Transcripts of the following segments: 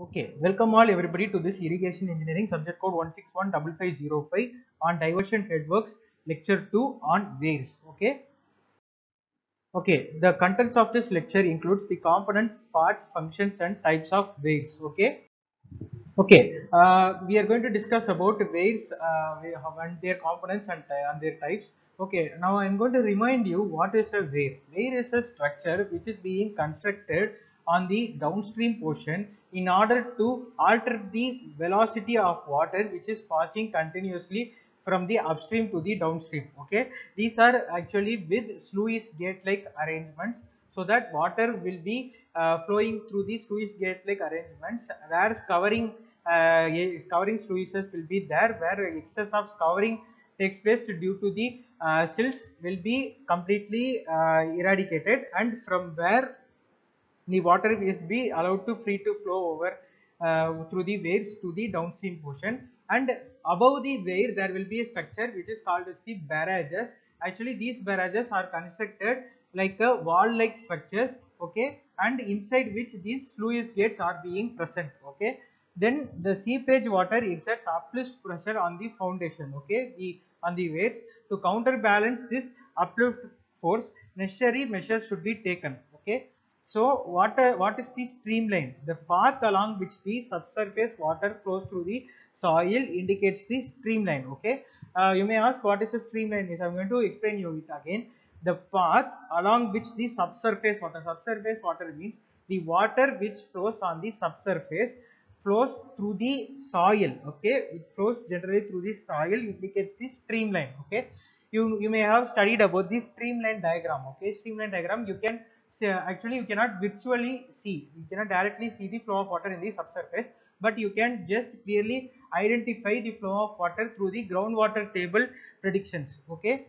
Okay, welcome all everybody to this irrigation engineering subject code 1615505 on diversion headworks lecture 2 on weirs. Okay, the contents of this lecture includes the component, parts, functions and types of weirs. We are going to discuss about weirs and their components and their types. Okay, now I am going to remind you what is a weir. Weir is a structure which is being constructed on the downstream portion in order to alter the velocity of water which is passing continuously from the upstream to the downstream. Okay, these are actually with sluice gate like arrangements so that water will be flowing through the sluice gate like arrangements where covering sluices will be there, where excess of scouring takes place due to the silts will be completely eradicated, and from where the water is be allowed to free to flow over through the weirs to the downstream portion. And above the weir there will be a structure which is called as the barrages. Actually these barrages are constructed like a wall like structures, okay, and inside which these sluice gates are being present. Okay, then the seepage water exerts uplift pressure on the foundation, okay, the on the weirs. To counterbalance this uplift force, necessary measures should be taken. Okay, so what is the streamline? The path along which the subsurface water flows through the soil indicates the streamline. Okay, you may ask what is a streamline is. I am going to explain you it again. The path along which the subsurface water means the water which flows on the subsurface flows through the soil. Okay, it flows generally through the soil indicates the streamline. Okay, you may have studied about the streamline diagram. Okay, streamline diagram you can actually you cannot virtually see, you cannot directly see the flow of water in the subsurface, but you can just clearly identify the flow of water through the groundwater table predictions. Okay,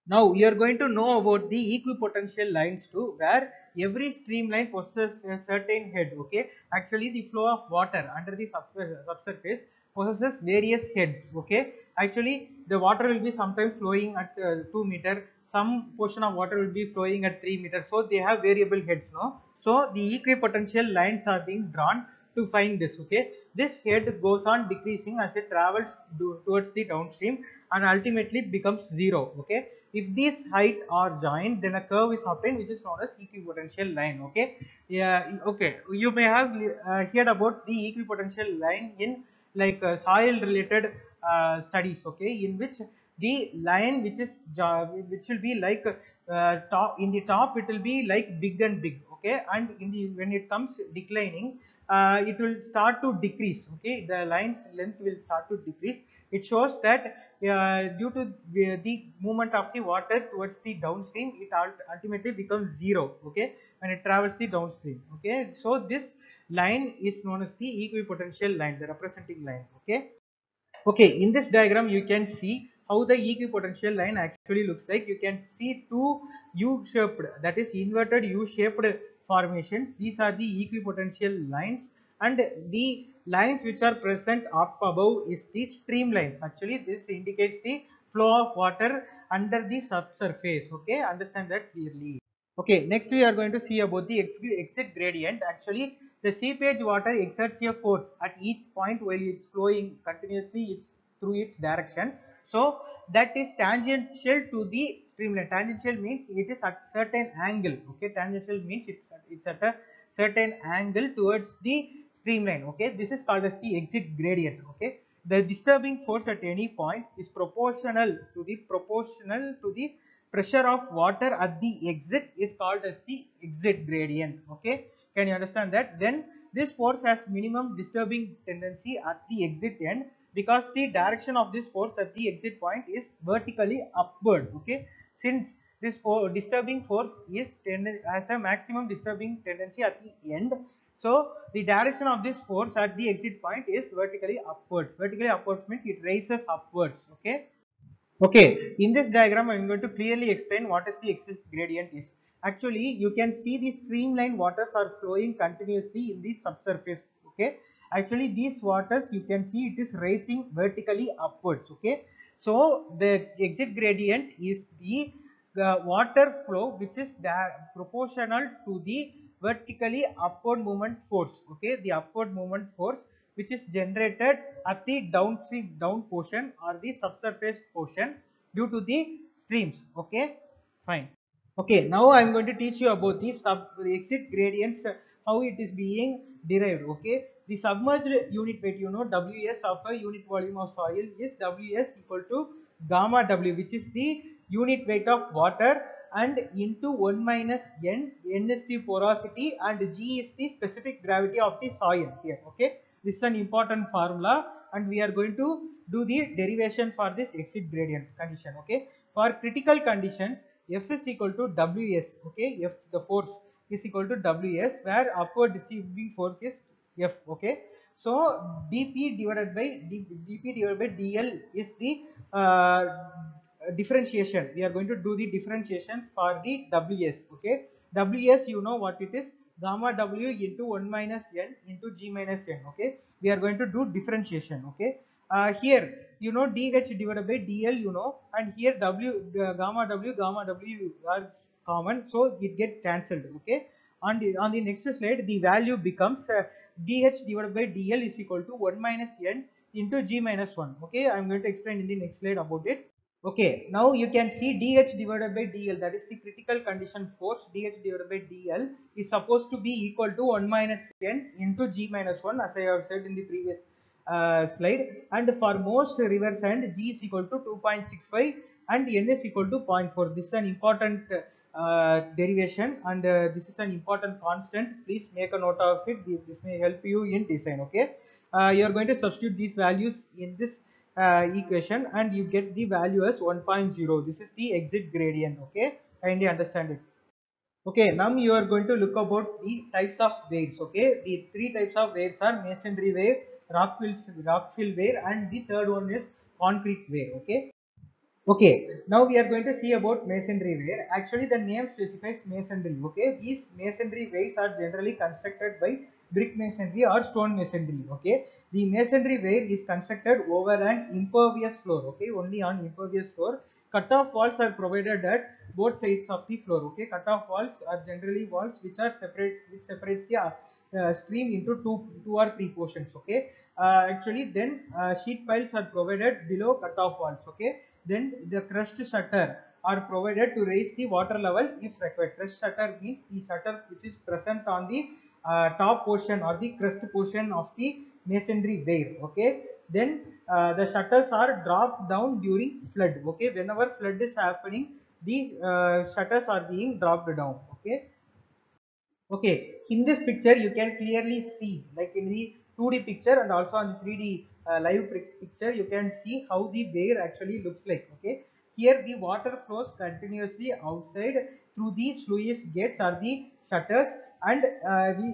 now we are going to know about the equipotential lines too, where every streamline possesses a certain head. Okay, actually the flow of water under the subsurface possesses various heads. Okay, actually the water will be sometimes flowing at 2 meter, some portion of water will be flowing at 3 meters, so they have variable heads. No, so the equipotential lines are being drawn to find this. Okay, this head goes on decreasing as it travels towards the downstream and ultimately becomes zero. Okay, if these height are joined, then a curve is obtained which is known as equipotential line. Okay, yeah, okay, you may have heard about the equipotential line in like soil related studies. Okay, in which the line which will be like top, in the top it will be like big and big. Okay, and in the when it comes declining, it will start to decrease. Okay, the line's length will start to decrease. It shows that due to the movement of the water towards the downstream, it ultimately becomes zero. Okay, when it travels the downstream. Okay, so this line is known as the equipotential line, the representing line. Okay, okay, in this diagram you can see how the equipotential line actually looks like. You can see two U-shaped, that is inverted U-shaped formations. These are the equipotential lines, and the lines which are present up above is the streamlines. Actually this indicates the flow of water under the subsurface. Okay, understand that clearly. Okay, next we are going to see about the exit gradient. Actually, the seepage water exerts a force at each point while it's flowing continuously through its direction. So that is tangential to the streamline. Tangential means it is at certain angle. Okay, tangential means it's at a certain angle towards the streamline. Okay, this is called as the exit gradient. Okay, the disturbing force at any point is proportional to the pressure of water at the exit is called as the exit gradient. Okay, can you understand that? Then this force has minimum disturbing tendency at the exit end because the direction of this force at the exit point is vertically upward. Okay, since this disturbing force has a maximum disturbing tendency at the end, so the direction of this force at the exit point is vertically upwards. Vertically upwards means it raises upwards. Okay, okay, in this diagram, I am going to clearly explain what is the exit gradient is. Actually, you can see the streamline waters are flowing continuously in the subsurface. Okay, actually these waters you can see it is rising vertically upwards. Okay, so the exit gradient is the water flow which is proportional to the vertically upward movement force. Okay, the upward movement force which is generated at the downstream down portion or the subsurface portion due to the streams. Okay, fine. Okay, now I am going to teach you about the exit gradients, how it is being derived. Okay, the submerged unit weight, Ws of a unit volume of soil is Ws equal to gamma W, which is the unit weight of water, and into 1 minus N is the porosity, and G is the specific gravity of the soil here. Okay, this is an important formula, and we are going to do the derivation for this exit gradient condition. Okay, for critical conditions, F is equal to Ws. Okay, F, the force, is equal to Ws, where upward distributing force is F. Okay, so dp divided by dl is the differentiation. We are going to do the differentiation for the Ws. Okay, Ws, you know what it is, gamma W into 1 minus N into G minus N. Okay, we are going to do differentiation. Okay, here dH divided by dl, and here gamma W are common, so it get cancelled. Okay, on the next slide, the value becomes dH divided by dl is equal to 1 minus N into G minus 1. Okay, I am going to explain in the next slide about it. Okay, now you can see dH divided by dl, that is the critical condition force. dH divided by dl is supposed to be equal to 1 minus N into G minus 1, as I have said in the previous slide. And for most rivers, and G is equal to 2.65 and N is equal to 0.4. This is an important derivation, and this is an important constant. Please make a note of it. This may help you in design. Okay, you are going to substitute these values in this equation, and you get the value as 1.0. This is the exit gradient. Okay, kindly understand it. Okay, now you are going to look about the types of waves. Okay, the three types of waves are masonry wave, rockfill wave, and the third one is concrete wave. Okay. Okay, now we are going to see about masonry ware. Actually, the name specifies masonry. Okay, these masonry wares are generally constructed by brick masonry or stone masonry. Okay, the masonry ware is constructed over an impervious floor. Okay, only on impervious floor. Cut-off walls are provided at both sides of the floor. Okay, cut-off walls are generally walls which are which separates the stream into two or three portions. Okay, actually, then sheet piles are provided below cut-off walls. Okay, then the crust shutter are provided to raise the water level if required. Crust shutter means the shutter which is present on the top portion or the crust portion of the masonry ware. Okay, then the shutters are dropped down during flood. Okay, whenever flood is happening, the shutters are being dropped down. Okay. Okay, in this picture you can clearly see, like in the 2D picture and also on the 3D live picture, you can see how the ware actually looks like. Okay, here the water flows continuously outside through the sluice gates or the shutters, and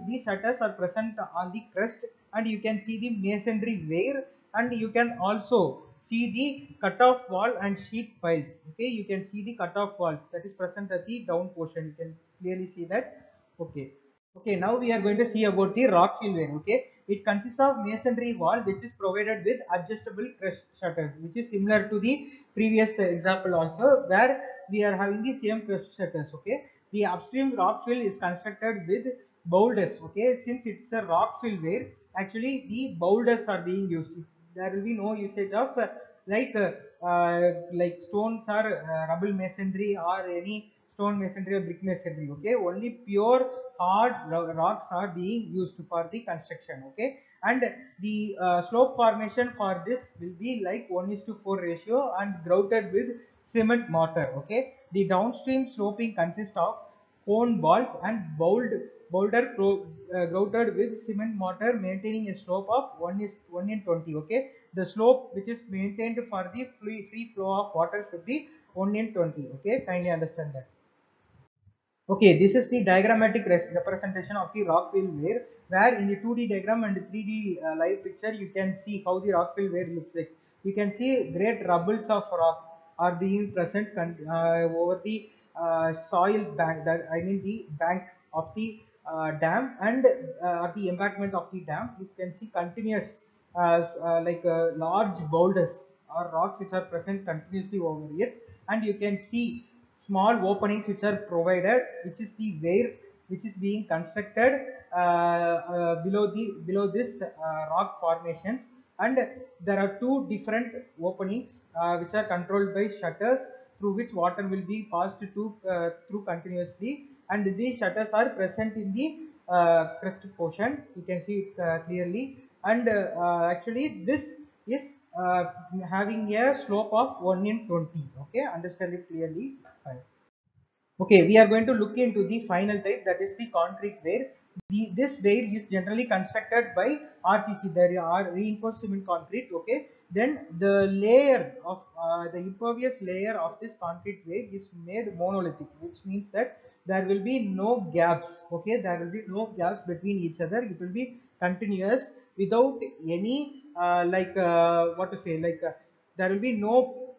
these shutters are present on the crest, and you can see the masonry ware, and you can also see the cut-off wall and sheet piles. Okay, you can see the cut-off walls that is present at the down portion. You can clearly see that. Okay. Okay, now we are going to see about the rock fill ware. Okay, it consists of masonry wall which is provided with adjustable crest shutters, which is similar to the previous example also, where we are having the same crest shutters. Okay, the upstream rock fill is constructed with boulders. Okay, since it's a rock fill ware, actually the boulders are being used. There will be no usage of like stones or rubble masonry or any stone masonry or brick masonry. Okay, only pure hard rocks are being used for the construction. Okay, and the slope formation for this will be like 1:4 ratio and grouted with cement mortar. Okay, the downstream sloping consists of cone balls and boulder grouted with cement mortar, maintaining a slope of 1 in 20. Okay, the slope which is maintained for the free flow of water should be 1 in 20. Okay, kindly understand that. Okay, this is the diagrammatic representation of the rockfill ware, where in the 2D diagram and 3D live picture you can see how the rockfill ware looks like. You can see great rubbles of rock are being present over the soil bank, that I mean the bank of the dam, and at the embankment of the dam you can see continuous large boulders or rocks which are present continuously over it, and you can see small openings which are provided, which is the ware which is being constructed below this rock formations, and there are two different openings which are controlled by shutters through which water will be passed through continuously, and these shutters are present in the crest portion. You can see it clearly, and actually this is uh, having a slope of 1 in 20. Okay, understand it clearly. Fine. Okay, we are going to look into the final type, that is the concrete weir. This weir is generally constructed by RCC, there are reinforced cement concrete. Okay, then the layer of the impervious layer of this concrete weir is made monolithic, which means that there will be no gaps. Okay, there will be no gaps between each other. It will be continuous without any what to say, there will be no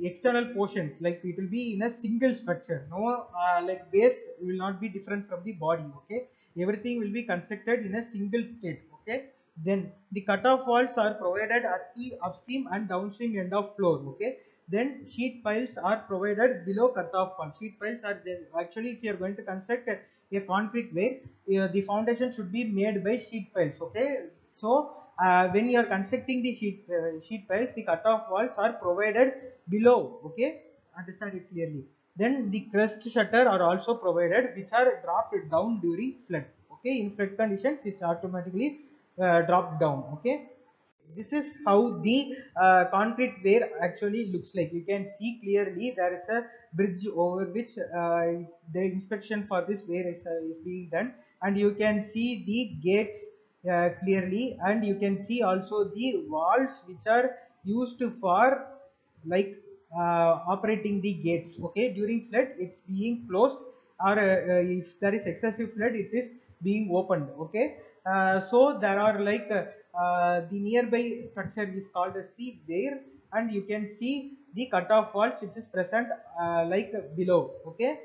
external portions, like it will be in a single structure, no like base will not be different from the body. Okay, everything will be constructed in a single state. Okay, then the cutoff walls are provided at the upstream and downstream end of floor. Okay, then sheet piles are provided below cutoff wall. Sheet piles are actually, if you are going to construct a concrete way, the foundation should be made by sheet piles. Okay, so when you are constructing the sheet piles, the cutoff walls are provided below. Okay, understand it clearly. Then the crest shutter are also provided, which are dropped down during flood. Okay, in flood conditions, it's automatically dropped down. Okay, this is how the concrete weir actually looks like. You can see clearly there is a bridge over which the inspection for this weir is being done, and you can see the gates clearly, and you can see also the walls which are used for like operating the gates. Okay, during flood it's being closed, or if there is excessive flood it is being opened. Okay, so there are the nearby structure is called as the weir, and you can see the cutoff walls which is present below. Okay,